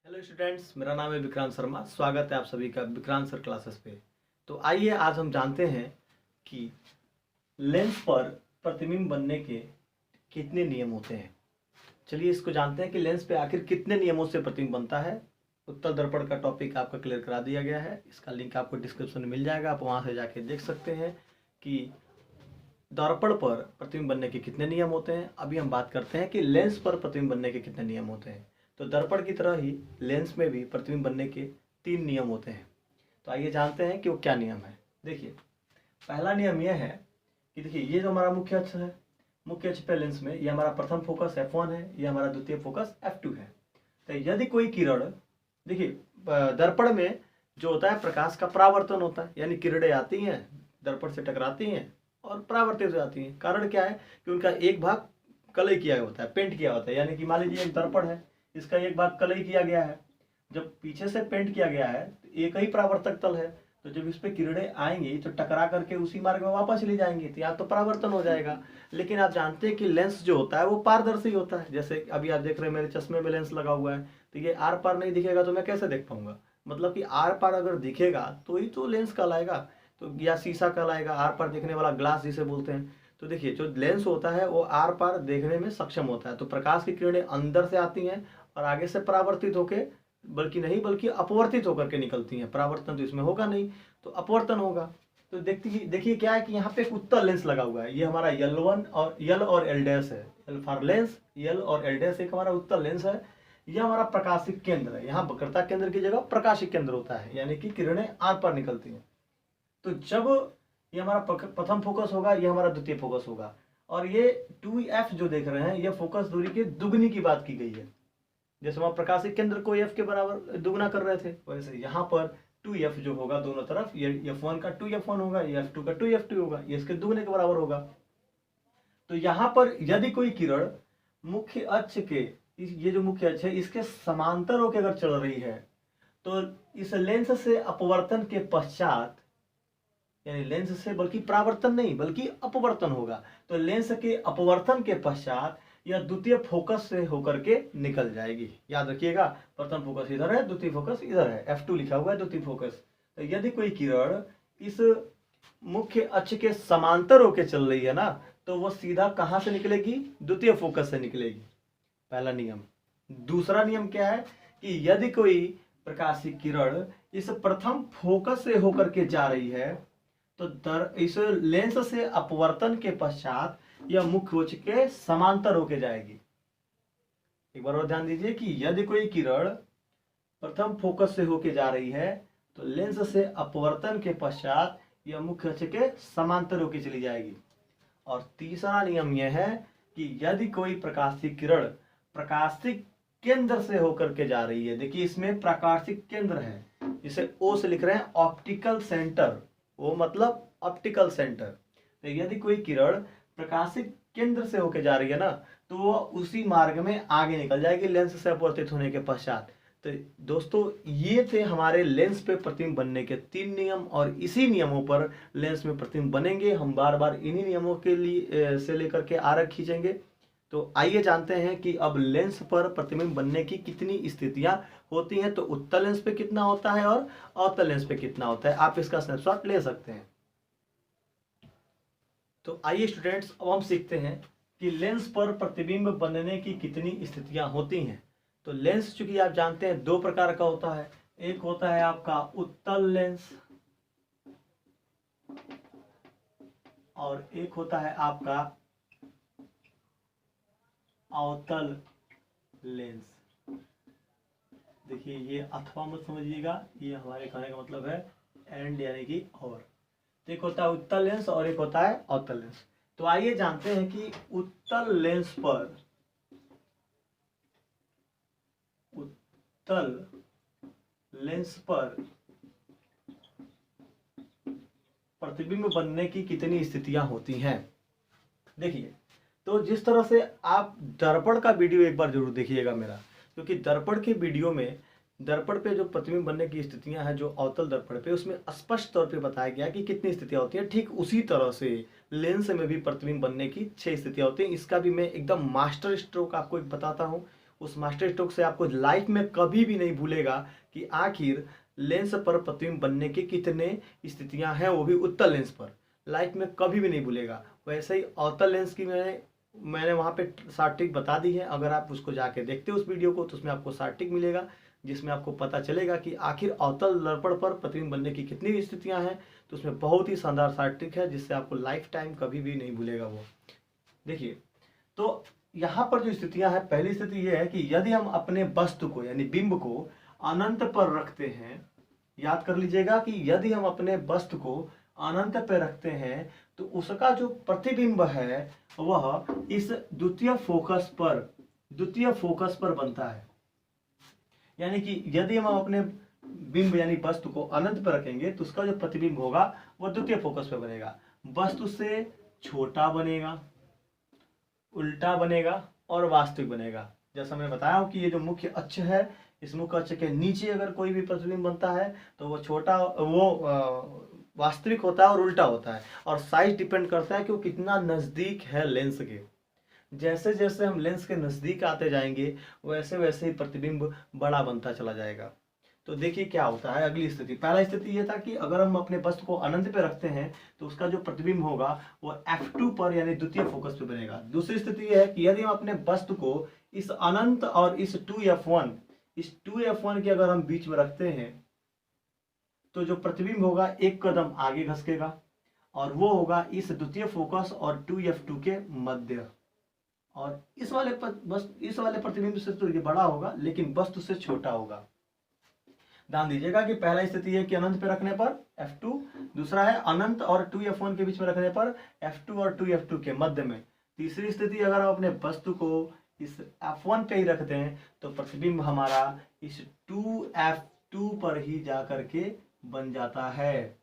Hello students, मेरा नाम है विक्रांत शर्मा। स्वागत है आप सभी का विक्रांत सर क्लासेस पे। तो आइए आज हम जानते हैं कि लेंस पर प्रतिबिंब बनने के कितने नियम होते हैं। चलिए इसको जानते हैं कि लेंस पे आखिर कितने नियमों से प्रतिबिंब बनता है। उत्तल दर्पण का टॉपिक आपका क्लियर करा दिया गया है, इसका लिंक आपको डिस्क्रिप्शन में मिल जाएगा, आप वहाँ से जाके देख सकते हैं कि दर्पण पर प्रतिबिंब बनने के कितने नियम होते हैं। अभी हम बात करते हैं कि लेंस पर प्रतिबिंब बनने के कितने नियम होते हैं। तो दर्पण की तरह ही लेंस में भी प्रतिबिंब बनने के 3 नियम होते हैं। तो आइए जानते हैं कि वो क्या नियम है। देखिए, पहला नियम यह है कि देखिए ये जो हमारा मुख्य अक्ष है, मुख्य अक्ष पे लेंस में ये हमारा प्रथम फोकस F1 है, ये हमारा द्वितीय फोकस F2 है। तो यदि कोई किरण, देखिए दर्पण में जो होता है प्रकाश का परावर्तन होता है, यानी किरणें आती हैं, दर्पण से टकराती हैं और परावर्तित हो जाती हैं। कारण क्या है कि उनका एक भाग कलई किया होता है, पेंट किया होता है। यानी कि मान लीजिए एक दर्पण है, इसका एक भाग कलई किया गया है, जब पीछे से पेंट किया गया है तो एक ही परावर्तक तल है, तो जब इस पे किरणें आएंगी तो टकरा करके उसी मार्ग में वापस चली जाएंगी, तो यहाँ तो परावर्तन हो जाएगा। लेकिन आप जानते हैं कि लेंस जो होता है वो पारदर्शी होता है। जैसे अभी आप देख रहे हैं मेरे चश्मे में लेंस लगा हुआ है, तो ये आर पार नहीं दिखेगा तो मैं कैसे देख पाऊंगा। मतलब कि आर पार अगर दिखेगा तो ही तो लेंस कहलाएगा, तो या शीशा कहलाएगा, आर पार देखने वाला ग्लास जिसे बोलते हैं। तो देखिए जो लेंस होता है वो आर पार देखने में सक्षम होता है। तो प्रकाश की किरणें अंदर से आती हैं और आगे से परावर्तित होकर, बल्कि अपवर्तित होकर के निकलती हैं। परावर्तन तो इसमें होगा नहीं, तो अपवर्तन होगा। तो देखिए क्या है कि यहाँ पे एक उत्तल लेंस लगा हुआ है। ये हमारा यल और एल डैश है। एल फॉर लेंस, यल और एल डैश एक हमारा उत्तल लेंस है। यह हमारा प्रकाशिक केंद्र है। यहाँ वक्रता केंद्र की जगह प्रकाशिक केंद्र होता है, यानी कि किरणें आर पार निकलती हैं। तो जब ये हमारा प्रथम फोकस होगा, ये हमारा द्वितीय फोकस होगा, और ये 2f जो देख रहे हैं ये फोकस दूरी के दुगनी की बात की गई है। जैसे हम प्रकाशिक केंद्र को f के बराबर दुगना कर रहे थे, वैसे यहाँ पर 2f जो होगा दोनों तरफ, ये f1 का 2f1 होगा, ये f2 का 2f2 होगा, ये इसके दुगने के बराबर होगा। तो यहाँ पर यदि कोई किरण मुख्य अक्ष के, ये जो मुख्य अक्ष है इसके समांतर होकर अगर चल रही है, तो इस लेंस से अपवर्तन के पश्चात, यानी लेंस से बल्कि परावर्तन नहीं बल्कि अपवर्तन होगा, तो लेंस के अपवर्तन के पश्चात यह द्वितीय फोकस से होकर के निकल जाएगी। याद रखिएगा, प्रथम फोकस इधर है, द्वितीय फोकस इधर है, F2 लिखा हुआ है द्वितीय फोकस। तो यदि कोई किरण इस मुख्य अक्ष के समांतर होकर चल रही है ना, तो वह सीधा कहां से निकलेगी? द्वितीय फोकस से निकलेगी। पहला नियम। दूसरा नियम क्या है कि यदि कोई प्रकाशिक किरण इस प्रथम फोकस से होकर के जा रही है, तो इस लेंस से अपवर्तन के पश्चात यह मुख्य अक्ष के समांतर होके जाएगी। एक बार और ध्यान दीजिए कि यदि कोई किरण प्रथम फोकस से होके जा रही है, तो लेंस से अपवर्तन के पश्चात यह मुख्य अक्ष के समांतर होके चली जाएगी। और तीसरा नियम यह है कि यदि कोई प्रकाशिक किरण प्रकाशिक केंद्र से होकर के जा रही है, देखिए इसमें प्रकाशिक केंद्र है, इसे O से लिख रहे हैं, ऑप्टिकल सेंटर। वो मतलब ऑप्टिकल सेंटर। तो यदि कोई किरण प्रकाशिक केंद्र से होकर जा रही है ना, तो वह उसी मार्ग में आगे निकल जाएगी लेंस से अपवर्तित होने के पश्चात। तो दोस्तों ये थे हमारे लेंस पे प्रतिबिंब बनने के 3 नियम, और इसी नियमों पर लेंस में प्रतिबिंब बनेंगे। हम बार बार इन्हीं नियमों के लिए से लेकर के आरेख खींचेंगे। तो आइए जानते हैं कि अब लेंस पर प्रतिबिंब बनने की कितनी स्थितियां होती हैं। तो उत्तल लेंस पे कितना होता है और अवतल लेंस पे कितना होता है, आप इसका स्नैपशॉट ले सकते हैं। तो आइए स्टूडेंट्स, अब हम सीखते हैं कि लेंस पर प्रतिबिंब बनने की कितनी स्थितियां होती हैं। तो लेंस चूंकि आप जानते हैं 2 प्रकार का होता है। एक होता है आपका उत्तल लेंस और एक होता है आपका अवतल लेंस। देखिए ये अथवा मत समझिएगा, ये हमारे कहने का मतलब है एंड, यानी कि और। तो एक होता है उत्तल लेंस और एक होता है अवतल लेंस। तो आइए जानते हैं कि उत्तल लेंस पर प्रतिबिंब बनने की कितनी स्थितियां होती हैं। देखिए, तो जिस तरह से आप दर्पण का वीडियो एक बार जरूर देखिएगा मेरा, क्योंकि दर्पण के वीडियो में दर्पण पे जो प्रतिबिंब बनने की स्थितियां हैं जो अवतल दर्पण पे, उसमें स्पष्ट तौर पे बताया गया कि कितनी स्थितियां होती हैं। ठीक उसी तरह से लेंस में भी प्रतिबिंब बनने की 6 स्थितियां होती हैं। इसका भी मैं एकदम मास्टर स्ट्रोक आपको एक बताता हूँ, उस मास्टर स्ट्रोक से आपको लाइफ में कभी भी नहीं भूलेगा कि आखिर लेंस पर प्रतिबिंब बनने की कितने स्थितियां हैं, वो भी उत्तल लेंस पर। लाइफ में कभी भी नहीं भूलेगा। वैसे ही अवतल लेंस की मैंने वहाँ पे शॉर्ट ट्रिक बता दी है। अगर आप उसको जाके देखते हो उस वीडियो को, तो उसमें आपको शॉर्ट ट्रिक मिलेगा, जिसमें आपको पता चलेगा कि आखिर अवतल दर्पण पर प्रतिबिंब बनने की कितनी स्थितियां हैं। तो उसमें बहुत ही शानदार शॉर्ट ट्रिक है, जिससे आपको लाइफ टाइम कभी भी नहीं भूलेगा वो। देखिए, तो यहाँ पर जो स्थितियां हैं, पहली स्थिति यह है कि यदि हम अपने वस्तु को यानी बिंब को अनंत पर रखते हैं, याद कर लीजिएगा कि यदि हम अपने वस्तु को अनंत पर रखते हैं तो उसका जो प्रतिबिंब है वह इस द्वितीय फोकस पर बनता है। यानी कि यदि हम अपने बिंब यानी वस्तु को अनंत पर रखेंगे तो उसका जो प्रतिबिंब होगा वह द्वितीय फोकस पर बनेगा। वस्तु से छोटा बनेगा, उल्टा बनेगा और वास्तविक बनेगा। जैसा मैंने बताया हूं कि ये जो मुख्य अक्ष है, इस मुख्य अक्ष के नीचे अगर कोई भी प्रतिबिंब बनता है तो वो छोटा, वो वास्तविक होता है और उल्टा होता है। और साइज डिपेंड करता है कि वो कितना नजदीक है लेंस के। जैसे जैसे हम लेंस के नजदीक आते जाएंगे वैसे वैसे ही प्रतिबिंब बड़ा बनता चला जाएगा। तो देखिए क्या होता है अगली स्थिति। पहला स्थिति ये था कि अगर हम अपने वस्तु को अनंत पे रखते हैं तो उसका जो प्रतिबिंब होगा वो f2 पर यानी द्वितीय फोकस पे बनेगा। दूसरी स्थिति ये है कि यदि हम अपने वस्तु को इस अनंत और इस 2f1 के अगर हम बीच में रखते हैं तो जो प्रतिबिंब होगा एक कदम आगे घसकेगा और वो होगा इस द्वितीय फोकस और 2f2 के मध्य। और इस वाले प्रतिबिंब से तो ये बड़ा होगा लेकिन वस्तु से छोटा होगा। ध्यान दीजिएगा कि पहला स्थिति है कि अनंत पे रखने पर f2, दूसरा है अनंत और 2f1 के बीच में रखने पर f2 और 2f2 के मध्य में। तीसरी स्थिति अगर हम अपने वस्तु को इस f1 पे ही रखते हैं तो प्रतिबिंब हमारा इस 2f2 पर ही जाकर के बन जाता है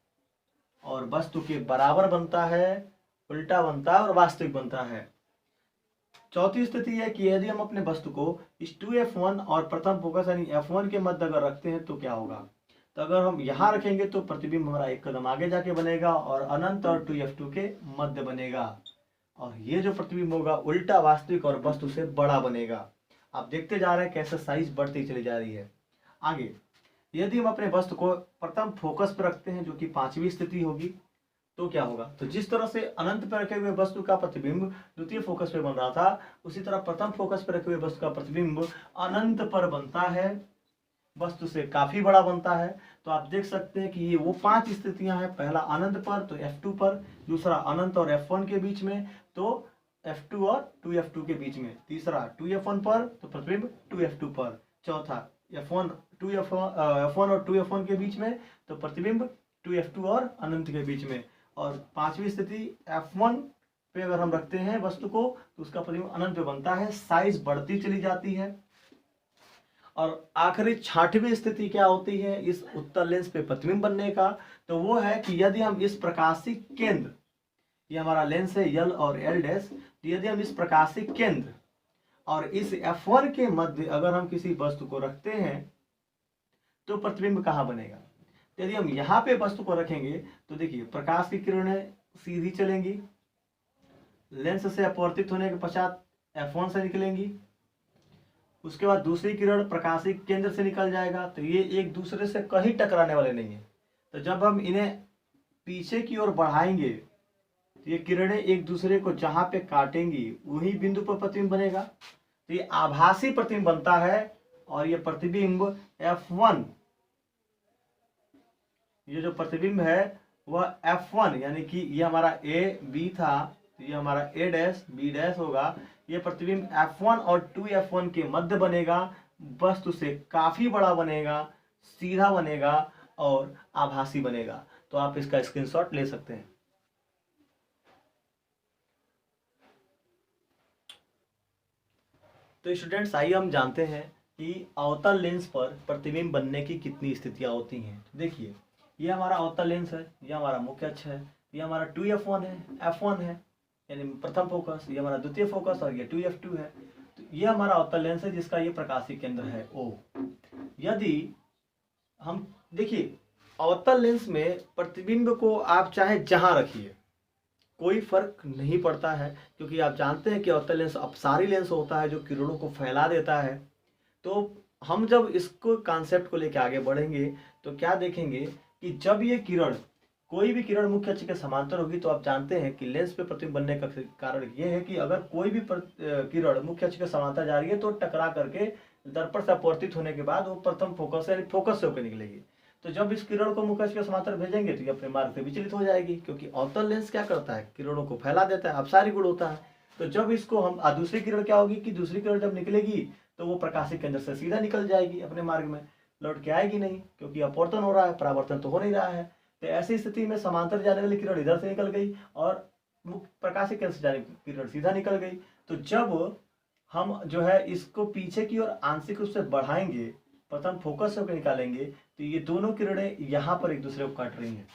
और वस्तु के बराबर बनता है, उल्टा बनता है और वास्तविक बनता है। चौथी स्थिति है कि यदि हम अपने वस्तु को इस 2f1 और प्रथम फोकस यानी f1 के मध्य अगर रखते हैं तो क्या होगा। तो अगर हम यहाँ रखेंगे तो प्रतिबिंब हमारा एक कदम आगे जाके बनेगा और अनंत और 2f2 के मध्य बनेगा और ये जो प्रतिबिंब होगा उल्टा, वास्तविक और वस्तु से बड़ा बनेगा। आप देखते जा रहे हैं कैसे साइज बढ़ती चली जा रही है। आगे यदि हम अपने वस्तु को प्रथम फोकस पर रखते हैं जो कि पांचवी स्थिति होगी तो क्या होगा। तो जिस तरह से अनंत पर रखे हुए वस्तु का प्रतिबिंब द्वितीय फोकस पे बन रहा था, उसी तरह प्रथम फोकस पर रखे हुए वस्तु का प्रतिबिंब अनंत पर बनता है, वस्तु से काफी बड़ा बनता है। तो आप देख सकते हैं कि ये वो 5 स्थितियां हैं। पहला अनंत पर तो f2 पर, दूसरा अनंत और f1 के बीच में तो f2 और 2f2 के बीच में, तीसरा 2f1 पर तो प्रतिबिंब 2f2 पर, चौथा f1 और 2f1 के बीच में तो प्रतिबिंब 2f2 और अनंत के बीच में, और पांचवी स्थिति f1 पे अगर हम रखते हैं वस्तु को तो उसका प्रतिबिंब अनंत पे बनता है, साइज बढ़ती चली जाती है। और आखिरी छठवीं स्थिति क्या होती है इस उत्तल लेंस पे प्रतिबिंब बनने का, तो वो है कि यदि हम इस प्रकाशिक केंद्र, ये हमारा लेंस है L और L डैश, तो यदि हम इस प्रकाशिक केंद्र और इस f1 के मध्य अगर हम किसी वस्तु को रखते हैं तो प्रतिबिंब कहाँ बनेगा। यदि हम यहाँ पे वस्तु को रखेंगे तो देखिए प्रकाश की किरणें सीधी चलेंगी, लेंस से अपवर्तित होने के पश्चात f1 से निकलेंगी, उसके बाद दूसरी किरण प्रकाशिक केंद्र से निकल जाएगा। तो ये एक दूसरे से कहीं टकराने वाले नहीं है। तो जब हम इन्हें पीछे की ओर बढ़ाएंगे तो ये किरणें एक दूसरे को जहां पे काटेंगी वही बिंदु पर प्रतिबिंब बनेगा। तो ये आभासी प्रतिबिंब बनता है और ये प्रतिबिंब f1, ये जो प्रतिबिंब है वह f1 यानी कि ये हमारा a b था तो ये हमारा a डैश b डैश होगा। ये प्रतिबिंब f1 और 2f1 के मध्य बनेगा, वस्तु से काफी बड़ा बनेगा, सीधा बनेगा और आभासी बनेगा। तो आप इसका स्क्रीनशॉट ले सकते हैं। तो स्टूडेंट्स आइए हम जानते हैं कि अवतल लेंस पर प्रतिबिंब बनने की कितनी स्थितियां होती हैं। तो देखिए ये हमारा अवतल लेंस है, ये हमारा मुख्य अक्ष है, ये हमारा 2f1 है, f1 है यानी प्रथम फोकस, ये हमारा द्वितीय फोकस और ये 2f2 है। तो ये हमारा अवतल लेंस है जिसका ये प्रकाशिक केंद्र है O। यदि हम देखिए अवतल लेंस में प्रतिबिंब को आप चाहे जहां रखिए, कोई फर्क नहीं पड़ता है, क्योंकि आप जानते हैं कि अवतल लेंस अपसारी लेंस होता है जो किरणों को फैला देता है। तो हम जब इसको कॉन्सेप्ट को लेकर आगे बढ़ेंगे तो क्या देखेंगे कि जब ये किरण, कोई भी किरण मुख्य अक्ष के समांतर होगी, तो आप जानते हैं कि लेंस पे प्रतिबिंब बनने का कारण ये है कि अगर कोई भी किरण मुख्य अक्ष के समांतर जा रही है तो टकरा करके दर्पण से अपवर्तित होने के बाद वो प्रथम फोकस यानी फोकस से होकर निकलेगी। तो जब इस किरण को मुख्य अक्ष के समांतर भेजेंगे तो ये अपने मार्ग से विचलित हो जाएगी, क्योंकि अवतल लेंस क्या करता है, किरणों को फैला देता है, अपसारी गुण होता है। तो जब इसको हम दूसरी किरण क्या होगी कि दूसरी किरण जब निकलेगी तो वो प्रकाशिक केंद्र से सीधा निकल जाएगी, अपने मार्ग में लौट के आएगी नहीं, क्योंकि अपवर्तन हो रहा है, परावर्तन तो हो नहीं रहा है। तो ऐसी स्थिति में समांतर जाने वाली किरण इधर से निकल गई और प्रकाशिक केंद्र से जाने किरण सीधा निकल गई। तो जब हम जो है इसको पीछे की ओर आंशिक रूप से बढ़ाएंगे, प्रथम फोकस होकर निकालेंगे, तो ये दोनों किरणें यहाँ पर एक दूसरे को काट रही हैं।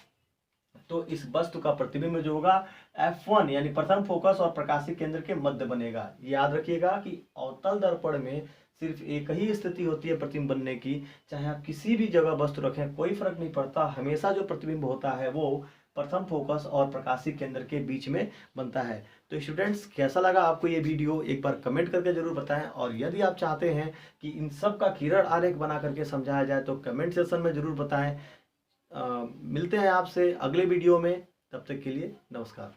तो इस वस्तु का प्रतिबिंब जो होगा F1 यानी प्रथम फोकस और प्रकाशिक केंद्र के मध्य बनेगा। याद रखिएगा कि अवतल दर्पण में सिर्फ एक ही स्थिति होती है प्रतिबिंब बनने की, चाहे आप किसी भी जगह वस्तु रखें कोई फर्क नहीं पड़ता, हमेशा जो प्रतिबिंब होता है वो प्रथम फोकस और प्रकाशिक केंद्र के बीच में बनता है। तो स्टूडेंट्स, कैसा लगा आपको ये वीडियो, एक बार कमेंट करके जरूर बताएं, और यदि आप चाहते हैं कि इन सब का किरण आरेख बना करके समझाया जाए तो कमेंट सेक्शन में जरूर बताएं। मिलते हैं आपसे अगले वीडियो में, तब तक के लिए नमस्कार।